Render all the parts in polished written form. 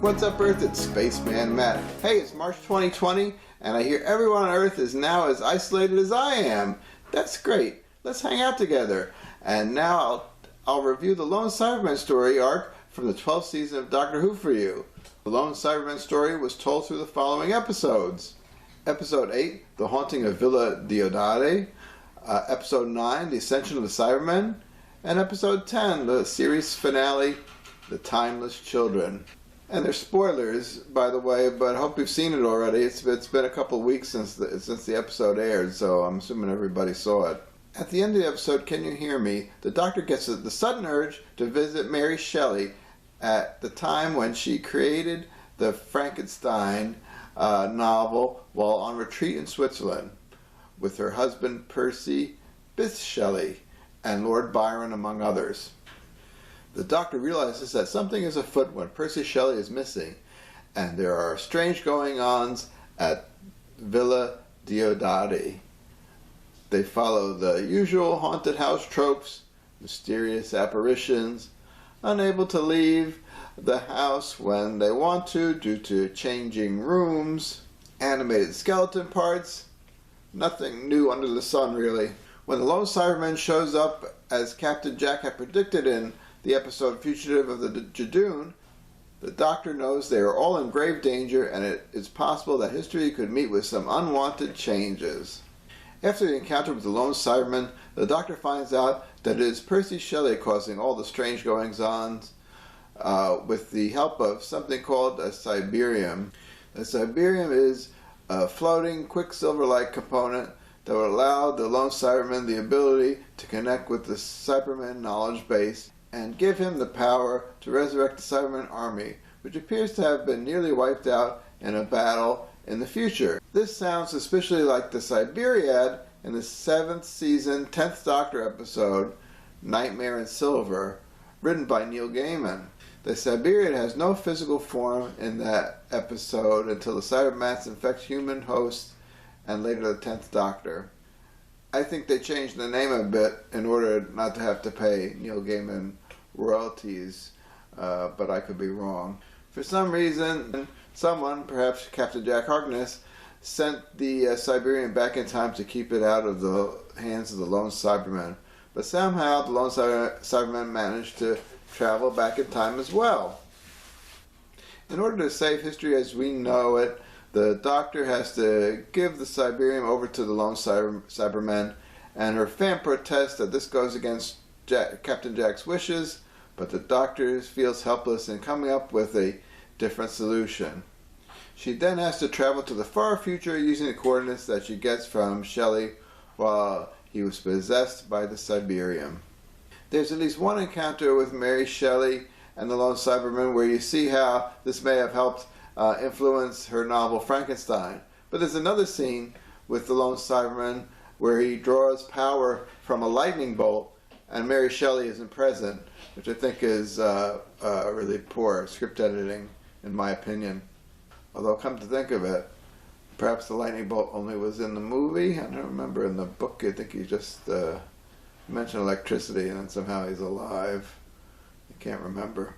What's up, Earth? It's Spaceman Matt. Hey, it's March 2020, and I hear everyone on Earth is now as isolated as I am. That's great. Let's hang out together. And now I'll review the Lone Cyberman story arc from the 12th season of Doctor Who for you. The Lone Cyberman story was told through the following episodes. Episode 8, The Haunting of Villa Diodati. Episode 9, The Ascension of the Cybermen. And Episode 10, the series finale, The Timeless Children. And there's spoilers, by the way, but I hope you've seen it already. It's been a couple of weeks since the episode aired, so I'm assuming everybody saw it. At the end of the episode, Can You Hear Me?, the Doctor gets the sudden urge to visit Mary Shelley at the time when she created the Frankenstein novel while on retreat in Switzerland with her husband Percy Bysshe Shelley and Lord Byron, among others. The Doctor realizes that something is afoot when Percy Shelley is missing, and there are strange goings-ons at Villa Diodati. They follow the usual haunted house tropes, mysterious apparitions, unable to leave the house when they want to due to changing rooms, animated skeleton parts, nothing new under the sun really. When the Lone Cyberman shows up as Captain Jack had predicted in the episode Fugitive of the Jadoon, the Doctor knows they are all in grave danger, and it is possible that history could meet with some unwanted changes. After the encounter with the Lone Cyberman, the Doctor finds out that it is Percy Shelley causing all the strange goings-ons with the help of something called a Cyberium. The Cyberium is a floating quicksilver-like component that would allow the Lone Cyberman the ability to connect with the Cyberman knowledge base and give him the power to resurrect the Cyberman army, which appears to have been nearly wiped out in a battle in the future. This sounds suspiciously like the Cyberiad in the 7th season, 10th Doctor episode, Nightmare in Silver, written by Neil Gaiman. The Cyberiad has no physical form in that episode until the Cybermats infect human hosts and later the 10th Doctor. I think they changed the name a bit in order not to have to pay Neil Gaiman royalties, but I could be wrong. For some reason, someone, perhaps Captain Jack Harkness, sent the Cyberium back in time to keep it out of the hands of the Lone Cyberman. But somehow the Lone Cyberman managed to travel back in time as well. In order to save history as we know it, the Doctor has to give the Cyberium over to the Lone Cyberman, and her fan protests that this goes against Captain Jack's wishes, but the Doctor feels helpless in coming up with a different solution. She then has to travel to the far future using the coordinates that she gets from Shelley while he was possessed by the Cyberium. There's at least one encounter with Mary Shelley and the Lone Cyberman where you see how this may have helped influence her novel Frankenstein. But there's another scene with the Lone Cyberman where he draws power from a lightning bolt and Mary Shelley isn't present, which I think is really poor script editing, in my opinion. Although, come to think of it, perhaps the lightning bolt only was in the movie. I don't remember in the book. I think he just mentioned electricity and then somehow he's alive. I can't remember.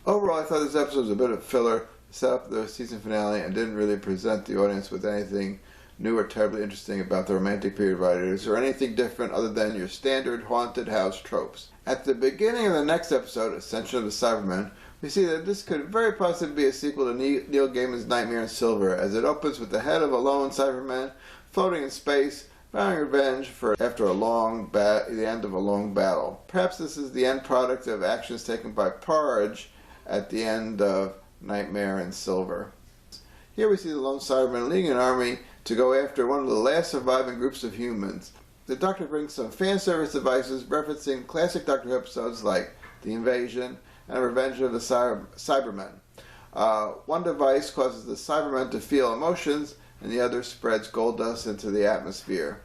Overall, I thought this episode was a bit of filler, set up the season finale, and didn't really present the audience with anything new or terribly interesting about the romantic period writers, or anything different other than your standard haunted house tropes. At the beginning of the next episode, Ascension of the Cybermen, we see that this could very possibly be a sequel to Neil Gaiman's Nightmare in Silver, as it opens with the head of a lone Cyberman floating in space, vowing revenge after the end of a long battle. Perhaps this is the end product of actions taken by Parge at the end of Nightmare in Silver. Here we see the Lone Cyberman leading an army to go after one of the last surviving groups of humans. The Doctor brings some fan service devices referencing classic Doctor Who episodes like The Invasion and Revenge of the Cybermen. One device causes the Cybermen to feel emotions, and the other spreads gold dust into the atmosphere.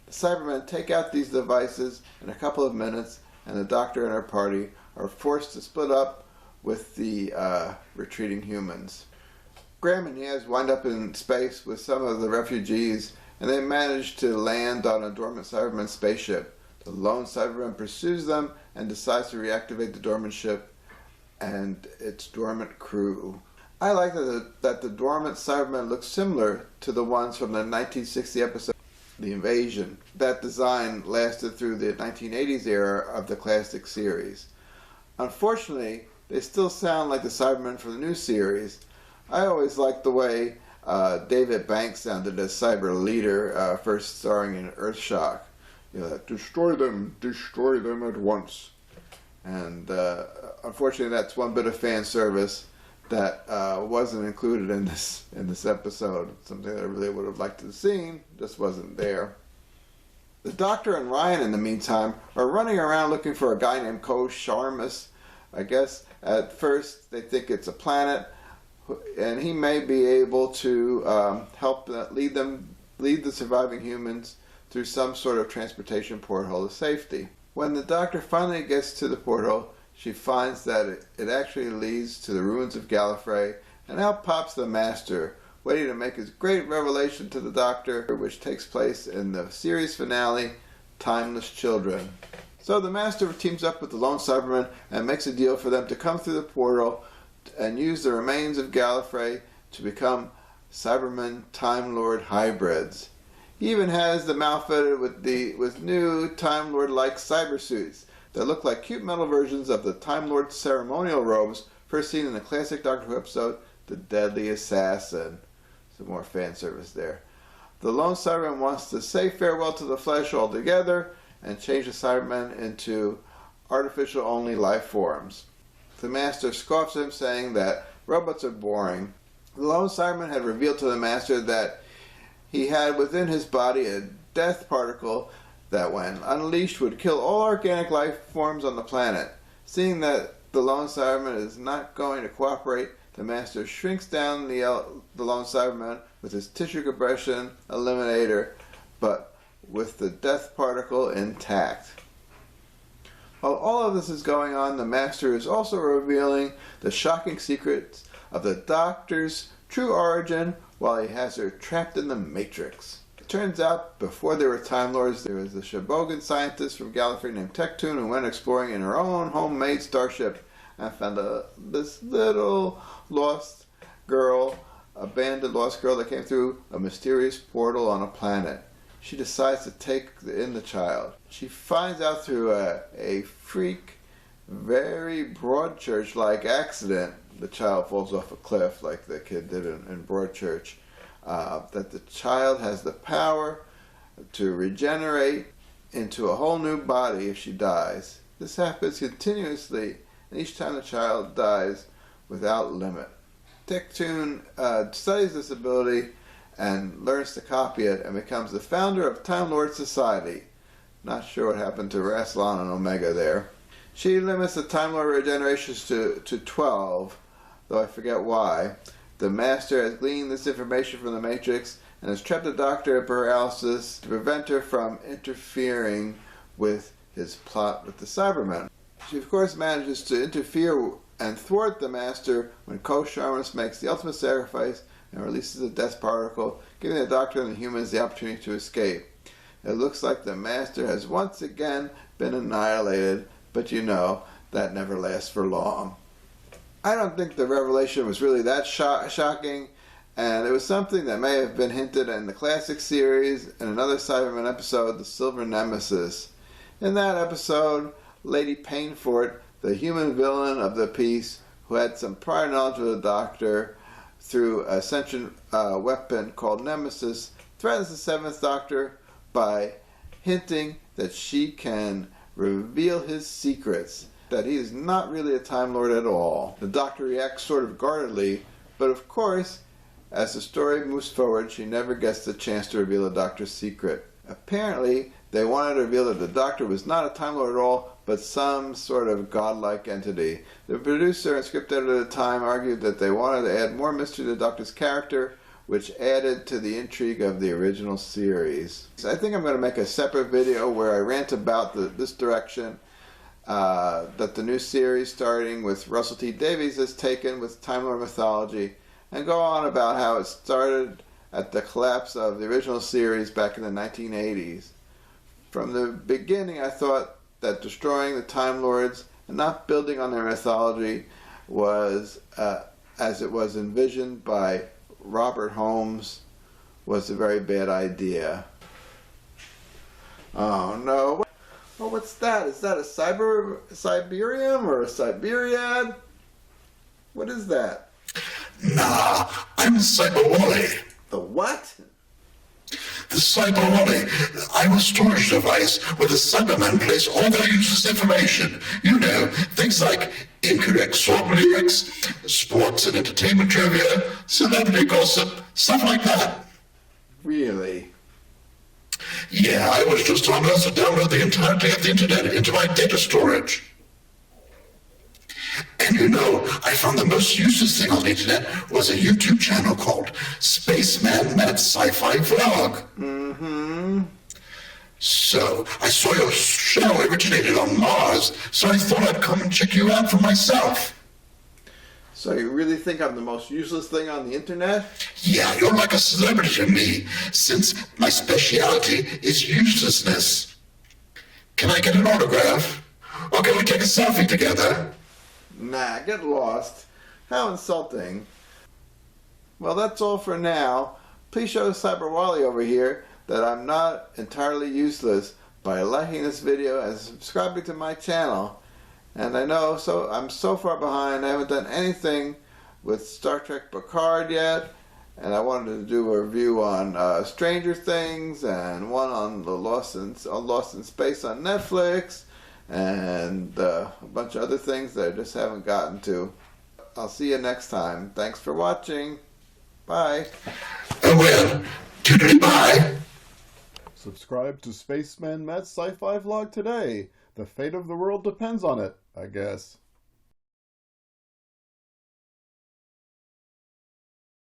The Cybermen take out these devices in a couple of minutes, and the Doctor and her party are forced to split up with the retreating humans. Graham and Yaz wind up in space with some of the refugees, and they manage to land on a dormant Cyberman spaceship. The lone Cyberman pursues them and decides to reactivate the dormant ship, and its dormant crew. I like that the dormant Cybermen look similar to the ones from the 1960 episode The Invasion. That design lasted through the 1980s era of the classic series. Unfortunately, they still sound like the Cybermen from the new series. I always liked the way David Banks sounded as Cyber Leader, first starring in Earthshock. You know, destroy them at once. And unfortunately, that's one bit of fan service that wasn't included in this episode. Something that I really would have liked to have seen, just wasn't there. The Doctor and Ryan, in the meantime, are running around looking for a guy named Ko Sharmus. I guess at first they think it's a planet, and he may be able to help lead the surviving humans through some sort of transportation porthole to safety. When the Doctor finally gets to the porthole, she finds that it actually leads to the ruins of Gallifrey, and out pops the Master, waiting to make his great revelation to the Doctor, which takes place in the series finale, Timeless Children. So the Master teams up with the lone Cyberman and makes a deal for them to come through the portal and use the remains of Gallifrey to become Cyberman Time Lord hybrids. He even has them outfitted with new Time Lord-like cyber suits that look like cute metal versions of the Time Lord ceremonial robes first seen in the classic Doctor Who episode, The Deadly Assassin. Some more fan service there. The lone Cyberman wants to say farewell to the flesh altogether and change the Cybermen into artificial-only life forms. The Master scoffs at him, saying that robots are boring. The lone Cyberman had revealed to the Master that he had within his body a death particle that, when unleashed, would kill all organic life forms on the planet. Seeing that the lone Cyberman is not going to cooperate, the Master shrinks down the lone Cyberman with his tissue compression eliminator, but with the death particle intact. While all of this is going on, the Master is also revealing the shocking secrets of the Doctor's true origin while he has her trapped in the Matrix. It turns out, before there were Time Lords, there was a Shabogan scientist from Gallifrey named Tectoon who went exploring in her own homemade starship and found this little lost girl, abandoned lost girl that came through a mysterious portal on a planet. She decides to take in the child. She finds out through a freak, very Broadchurch-like accident, the child falls off a cliff like the kid did in Broadchurch, that the child has the power to regenerate into a whole new body if she dies. This happens continuously, and each time the child dies without limit. Tectoon studies this ability and learns to copy it and becomes the founder of Time Lord Society. Not sure what happened to Rassilon and Omega there. She limits the Time Lord regenerations to 12, though I forget why. The Master has gleaned this information from the Matrix and has trapped the Doctor in paralysis to prevent her from interfering with his plot with the Cybermen. She of course manages to interfere and thwart the Master when Ko Sharmus makes the ultimate sacrifice and releases the death particle, giving the Doctor and the humans the opportunity to escape. It looks like the Master has once again been annihilated, but you know, that never lasts for long. I don't think the revelation was really that shocking, and it was something that may have been hinted in the classic series in another Cyberman episode, The Silver Nemesis. In that episode, Lady Painfort, the human villain of the piece, who had some prior knowledge of the Doctor through a sentient weapon called Nemesis, threatens the Seventh Doctor by hinting that she can reveal his secrets, that he is not really a Time Lord at all. The Doctor reacts sort of guardedly, but of course, as the story moves forward, she never gets the chance to reveal the Doctor's secret. Apparently, they wanted to reveal that the Doctor was not a Time Lord at all, but some sort of godlike entity. The producer and script editor at the time argued that they wanted to add more mystery to the Doctor's character, which added to the intrigue of the original series. So I think I'm going to make a separate video where I rant about this direction that the new series, starting with Russell T Davies, has taken with Time Lord mythology, and go on about how it started at the collapse of the original series back in the 1980s. From the beginning, I thought that destroying the Time Lords and not building on their mythology was, as it was envisioned by Robert Holmes, was a very bad idea. Oh no. Oh, what's that? Is that a Siberium or a Siberiad? What is that? Nah, I'm Cyberwally. The what? The Cyberwally. I'm a storage device where the Cyberman plays all their useless information. You know, things like incorrect sword lyrics, sports and entertainment trivia, celebrity gossip, stuff like that. Really? Yeah, I was just on Earth to download the entirety of the internet into my data storage. And you know, I found the most useless thing on the internet was a YouTube channel called Spaceman Sci-Fi Vlog. Mm-hmm. So, I saw your show originated on Mars, so I thought I'd come and check you out for myself. So you really think I'm the most useless thing on the internet? Yeah, you're like a celebrity to me, since my speciality is uselessness. Can I get an autograph? Or can we take a selfie together? Nah, get lost. How insulting. Well, that's all for now. Please show Cyberwally over here that I'm not entirely useless by liking this video and subscribing to my channel. And I know I'm so far behind, I haven't done anything with Star Trek Picard yet, and I wanted to do a review on Stranger Things and one on the Lost in Space on Netflix, and a bunch of other things that I just haven't gotten to. I'll see you next time. Thanks for watching. Bye. Oh well, toodly-bye. Subscribe to Spaceman Matt's Sci-Fi Vlog today. The fate of the world depends on it, I guess.